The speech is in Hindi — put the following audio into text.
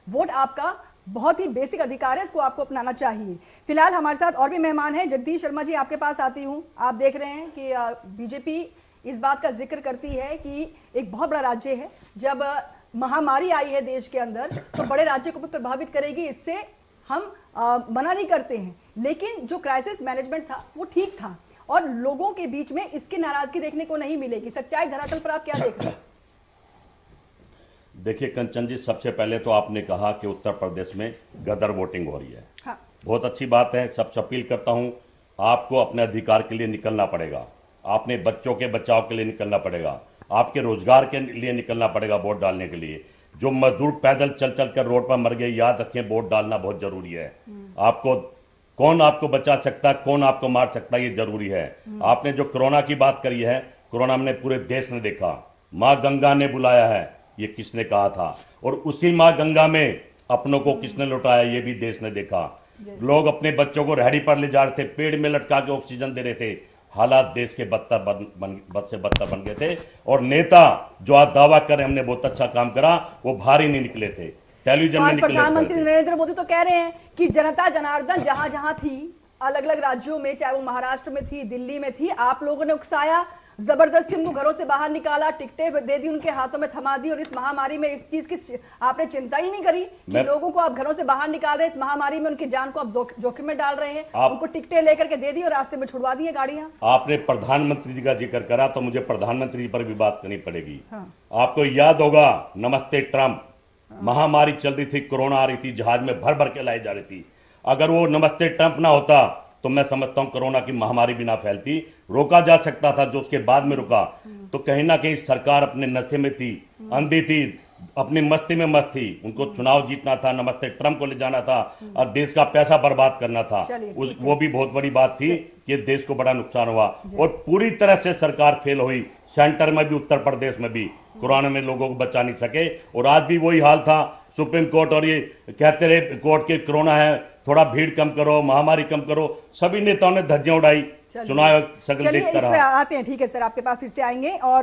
वोट आपका बहुत ही बेसिक अधिकार है, इसको आपको अपनाना चाहिए। फिलहाल हमारे साथ और भी मेहमान हैं। जगदीश शर्मा जी, आपके पास आती हूं। आप देख रहे हैं कि बीजेपी इस बात का जिक्र करती है कि एक बहुत बड़ा राज्य है, जब महामारी आई है देश के अंदर तो बड़े राज्य को भी प्रभावित करेगी, इससे हम मना नहीं करते हैं, लेकिन जो क्राइसिस मैनेजमेंट था वो ठीक था और लोगों के बीच में इसकी नाराजगी देखने को नहीं मिलेगी। सच्चाई धरातल पर आप क्या देख रहे हैं? देखिए कंचन जी, सबसे पहले तो आपने कहा कि उत्तर प्रदेश में गदर वोटिंग हो रही है। हाँ। बहुत अच्छी बात है। सबसे अपील करता हूं, आपको अपने अधिकार के लिए निकलना पड़ेगा, आपने बच्चों के बचाव के लिए निकलना पड़ेगा, आपके रोजगार के लिए निकलना पड़ेगा वोट डालने के लिए। जो मजदूर पैदल चल चल कर रोड पर मर गए, याद रखें वोट डालना बहुत जरूरी है। आपको कौन आपको बचा सकता है, कौन आपको मार सकता है, ये जरूरी है। आपने जो कोरोना की बात करी है, कोरोना में पूरे देश ने देखा, माँ गंगा ने बुलाया है, ये किसने कहा था, और उसी माँ गंगा में अपनों को किसने लुटाया, ये भी देश ने देखा। लोग अपने बच्चों को रेहड़ी पर ले जा रहे थे, पेड़ में लटका के ऑक्सीजन दे रहे थे। हालात देश के बद से बदतर बन गए थे, और नेता जो आज दावा कर रहे हमने बहुत अच्छा काम करा, वो भारी नहीं निकले थे, टेलीविजन में निकले। प्रधानमंत्री नरेंद्र मोदी तो कह रहे हैं कि जनता जनार्दन जहां जहां थी, अलग अलग राज्यों में, चाहे वो महाराष्ट्र में थी, दिल्ली में थी, आप लोगों ने उकसाया, जबरदस्ती उनको घरों से बाहर निकाला, टिकटें दे दी, उनके हाथों में थमा दी, और इस महामारी में इस चीज की आपने चिंता ही नहीं करी कि लोगों को आप घरों से बाहर निकाल रहे हैं, इस महामारी में उनकी जान को आप जोखिम में डाल रहे हैं, उनको टिकटें लेकर के दे दी और रास्ते में छुड़वा दी है गाड़ियां। आपने प्रधानमंत्री जी का जिक्र करा तो मुझे प्रधानमंत्री जी पर भी बात करनी पड़ेगी। आपको याद होगा, नमस्ते ट्रंप, महामारी चल रही थी, कोरोना आ रही थी, जहाज में भर भर के लाई जा रही थी। अगर वो नमस्ते ट्रंप ना होता तो मैं समझता हूं कोरोना की महामारी भी ना फैलती, रोका जा सकता था। जो उसके बाद में रुका, तो कहीं ना कहीं सरकार अपने नशे में थी, अंधी थी, अपनी मस्ती में मस्त थी। उनको चुनाव जीतना था, नमस्ते ट्रंप को ले जाना था और देश का पैसा बर्बाद करना था। वो भी बहुत बड़ी बात थी कि देश को बड़ा नुकसान हुआ, और पूरी तरह से सरकार फेल हुई। सेंटर में भी, उत्तर प्रदेश में भी कोरोना में लोगों को बचा नहीं सके, और आज भी वही हाल था। सुप्रीम कोर्ट और ये कहते रहे कोर्ट के कोरोना है, थोड़ा भीड़ कम करो, महामारी कम करो, सभी नेताओं ने धज्जियां उड़ाई, चुनाव सगल देखता रहा। आते हैं, ठीक है सर, आपके पास फिर से आएंगे। और